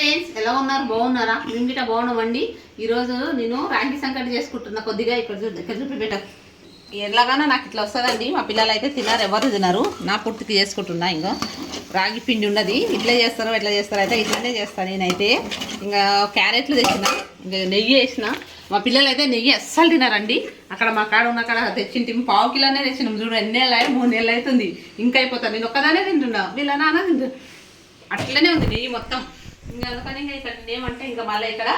Friends, ఎలా ఉన్నారు? బాగున్నారా? మేము గిట్ట బాగున్నామండి. ఈరోజు నేను రాగి సంకటి చేసుకుంటున్నా. కొద్దిగా ఇక్కడ చూపి పెట్ట ఎలాగానో నాకు ఇట్లా వస్తుందండి. మా పిల్లలు అయితే తిన్నారు, ఎవరు తిన్నారు. నా పూర్తికి చేసుకుంటున్నా. ఇంకా రాగి పిండి ఉన్నది. ఇట్లా చేస్తారో ఎట్లా చేస్తారో అయితే ఇట్లానే చేస్తాను నేనైతే. ఇంకా క్యారెట్లు తెచ్చిన, ఇంకా నెయ్యి వేసిన. మా పిల్లలు అయితే నెయ్యి అస్సలు తినారండి. అక్కడ మా కాడ ఉన్న కాడ తెచ్చింటి పావు కిలోనే తెచ్చినాం. చూడు, 2 నెలలు 3 నెలలు అవుతుంది. ఇంకా అయిపోతాను. నేను ఒక్కదానే తింటున్నా, వీళ్ళ నాన్న తింటు. అట్లనే ఉంది నెయ్యి మొత్తం. ఇంకా అందుకని ఇంకా ఇక్కడ ఏమంటే ఇంకా మళ్ళీ ఇక్కడ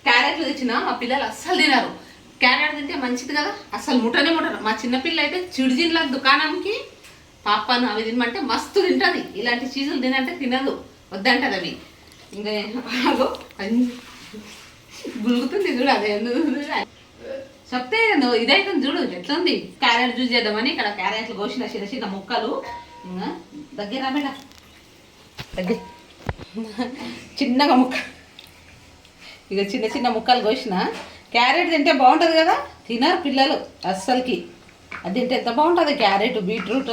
క్యారెట్లు తెచ్చిన. మా పిల్లలు అస్సలు తినారు. క్యారెట్ తింటే మంచిది కదా, అసలు ముట్టనే ముట్టరు. మా చిన్నపిల్ల అయితే చిడిజిన్ల దుకాణంకి పాపాను అవి తినమంటే మస్తు తింటుంది. ఇలాంటి చీజులు తినంటే తినదు, వద్దంటది అవి. ఇంకా గులుగుతుంది చూడు, అదే చెప్తే నువ్వు ఇదైతే చూడు ఎట్లుంది. క్యారెట్ జ్యూస్ చేద్దామని ఇక్కడ క్యారెట్లు కోసిన చిన్న చిన్న ముక్కలు. ఇంకా దగ్గర రాబేట, దగ్గర చిన్నగా ముక్క, ఇక చిన్న చిన్న ముక్కలు కోసిన. క్యారెట్ తింటే బాగుంటుంది కదా, తినరు పిల్లలు అస్సలకి. అది తింటే ఎంత బాగుంటుంది క్యారెట్, బీట్రూట్.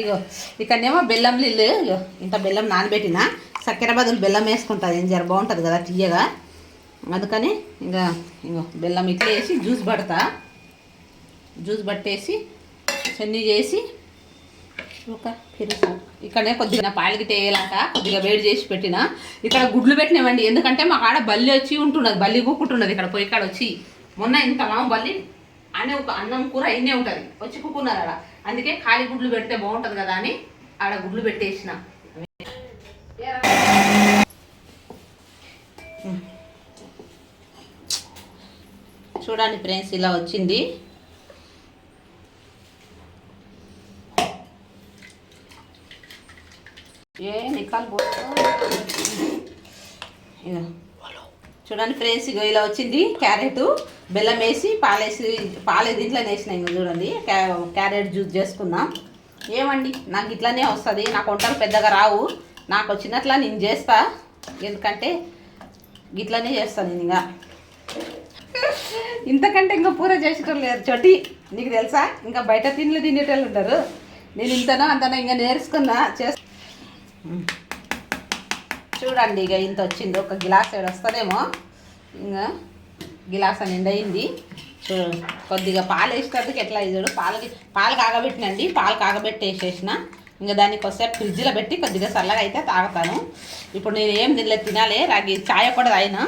ఇగో ఇక్కడనేమో బెల్లం నీళ్ళు. ఇగో ఇంత బెల్లం నానబెట్టిన, చక్కెర బదులు బెల్లం వేసుకుంటుంది. ఏం జర బాగుంటుంది కదా తీయగా. అందుకని ఇంకా ఇంకో బెల్లం ఇట్లా వేసి జ్యూస్ పడతా. జ్యూస్ పట్టేసి చన్నీ చేసి ఒక పెరుగు ఇక్కడనే కొద్దిగా పాలకి వేయాలంట. కొద్దిగా వేడి చేసి పెట్టిన. ఇక్కడ గుడ్లు పెట్టినామండి, ఎందుకంటే మా కాడ బల్లి వచ్చి ఉంటున్నది, బల్లి కూకుంటున్నది ఇక్కడ పొయ్యి కాడ వచ్చి. మొన్న ఇంత బల్లి అనే అన్నం కూర అయినే ఉంటుంది, వచ్చి కూకున్నారు ఆడ. అందుకే ఖాళీ గుడ్లు పెడితే బాగుంటుంది కదా అని ఆడ గుడ్లు పెట్టేసిన. చూడండి ఫ్రెండ్స్, ఇలా వచ్చింది. చూడండి ఫ్రెండ్స్, ఇగో ఇలా వచ్చింది. క్యారెట్ బెల్లం వేసి పాలే దీంట్లో వేసిన. ఇంక చూడండి, క్యారెట్ జ్యూస్ చేసుకుందాం. ఏమండి, నాకు ఇట్లానే వస్తుంది. నాకు వంటలు పెద్దగా రావు, నాకు వచ్చినట్లా నేను చేస్తా. ఎందుకంటే ఇట్లానే చేస్తాను నేను. ఇంకా ఇంతకంటే ఇంకా పూర చేసేటోళ్ళు లేరు చోటి, నీకు తెలుసా. ఇంకా బయట తినేటోళ్ళు ఉంటారు. నేను ఇంతనో అంతనో ఇంకా నేర్చుకున్నా చేస్తా. చూడండి, ఇక ఇంత వచ్చింది. ఒక గిలాస్ ఏడు వస్తుందేమో. ఇంకా గిలాస్ నిండా అయింది. కొద్దిగా పాలు వేసేటట్టుకు ఎట్లా చూడు, పాలు కాగబెట్టినండి. పాలు కాగబెట్టేసేసిన. ఇంకా దాన్ని కొద్దిసేపు ఫ్రిడ్జ్లో పెట్టి కొద్దిగా చల్లగా అయితే తాగుతాను. ఇప్పుడు నేను ఏం తినలేదు, తినాలి. రాగి ఛాయ కూడా తాగిన.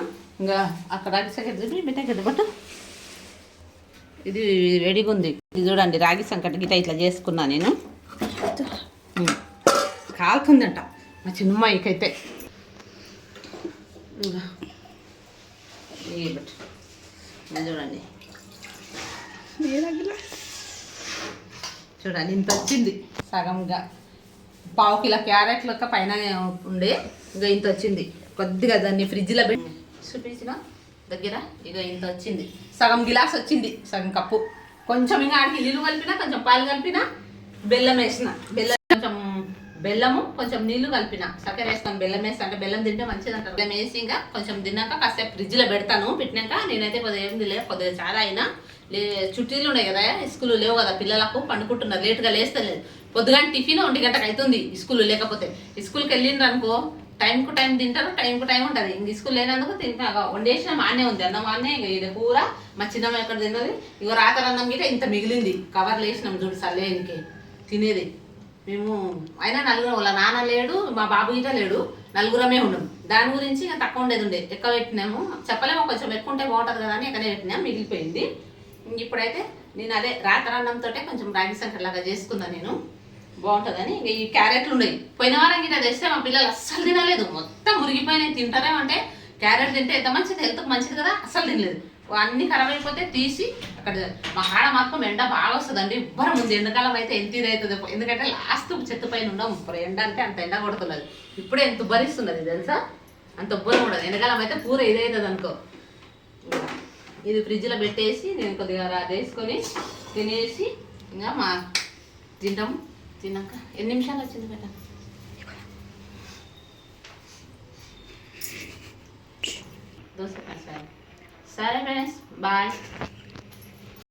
ఇంకా అక్కడ రాగి సంకటి బిడ్డ పట్టు, ఇది వేడిగా ఉంది. ఇది చూడండి, రాగి సంకటి గిట్ట ఇట్లా చేసుకున్నా నేను. కాలుతుందంట మా చిన్నమ్మాయికైతే. ఇంకా చూడండి, చూడండి ఇంత వచ్చింది. సగంగా పావు కిలో క్యారెట్ లెక్క పైన ఉండే. ఇక ఇంత వచ్చింది. కొద్దిగా దాన్ని ఫ్రిడ్జ్లో పెట్టి చూపించిన దగ్గర. ఇక ఇంత వచ్చింది, సగం గిలాస్ వచ్చింది, సగం కప్పు. కొంచెం ఇంకా ఆడికి నీళ్ళు కలిపిన, కొంచెం పాలు కలిపిన, బెల్లం వేసిన. బెల్లము కొంచెం నీళ్లు కలిపిన, చక్కెర వేస్తాను. బెల్లం వేస్తా అంటే బెల్లం తింటే మంచిది అంటారు. బెల్లం వేసి ఇంకా కొంచెం తిన్నాక కాసేపు ఫ్రిడ్జ్లో పెడతాను. పెట్టినాక నేనైతే కొద్దిగా ఏం లేదు, కొద్దిగా చాలా అయినా చుట్టీలు ఉన్నాయి కదా, స్కూల్ లేవు కదా, పిల్లలకు పండుకుంటున్నారు. లేట్గా లేస్తలేదు. పొద్దుగా టిఫిన్ 1 గంటకు అవుతుంది. స్కూల్ లేకపోతే స్కూల్కి వెళ్ళిండ్రు అనుకో, టైంకు టైం తింటారు, టైంకు టైం ఉంటుంది. ఇంక స్కూల్ లేనందుకు వండేసిన మానే ఉంది, అన్నం మానే. ఇది కూర మా చిన్నమ్మ ఎక్కడ తిన్నది. ఇగో రాత్రి అన్నం గిట్ట ఇంత మిగిలింది, కవర్లు వేసినాం చూడు సల్లేనికి తినేది. మేము అయినా నలుగురం, వాళ్ళ నాన్న లేడు, మా బాబు గిట్ట లేడు, నలుగురమే ఉన్నాం. దాని గురించి ఇంకా తక్కువ ఉండేది ఉండే, ఎక్కువ పెట్టినాము. చెప్పలేము, కొంచెం ఎక్కువ ఉంటే బాగుంటుంది కదా అని ఎక్కడే పెట్టినాము, మిగిలిపోయింది. ఇప్పుడైతే నేను అదే రాత్రి అన్నంతో కొంచెం రాగి సంకటి లాగా చేసుకున్నాను నేను, బాగుంటుందని. ఇంకా ఈ క్యారెట్లు ఉన్నాయి. పోయిన వారం గిట్ట తెస్తే మా పిల్లలు అస్సలు తినలేదు, మొత్తం మురిగిపోయినాయి. తింటారేమంటే క్యారెట్ తింటే ఎంత మంచిది, హెల్త్కి మంచిది కదా, అస్సలు తినలేదు. అన్నీ ఖరాబ్ అయిపోతే తీసి అక్కడ. మా కాడ మాత్రం ఎండ బాగా వస్తుందండి, ఉబ్బరం ఉంది. ఎండాకాలం అయితే ఎంత ఇది అవుతుంది, ఎందుకంటే లాస్ట్ చెత్త పైన ఉన్నాం. ఎండ అంటే అంత ఎండ కొడుతున్నది. ఇప్పుడే ఎంత ఉబ్బరిస్తున్నది తెలుసా, అంత ఉబ్బరం ఉండదు. ఎండాకాలం అయితే పూర ఇదవుతుంది అనుకో. ఇది ఫ్రిడ్జ్లో పెట్టేసి నేను కొద్దిగా వేసుకొని తినేసి ఇంకా మా తింటాము. తిన్నాక 8 నిమిషాలు వచ్చింది బేట. దోశ సరే ఫ్రెండ్స్, బాయ్.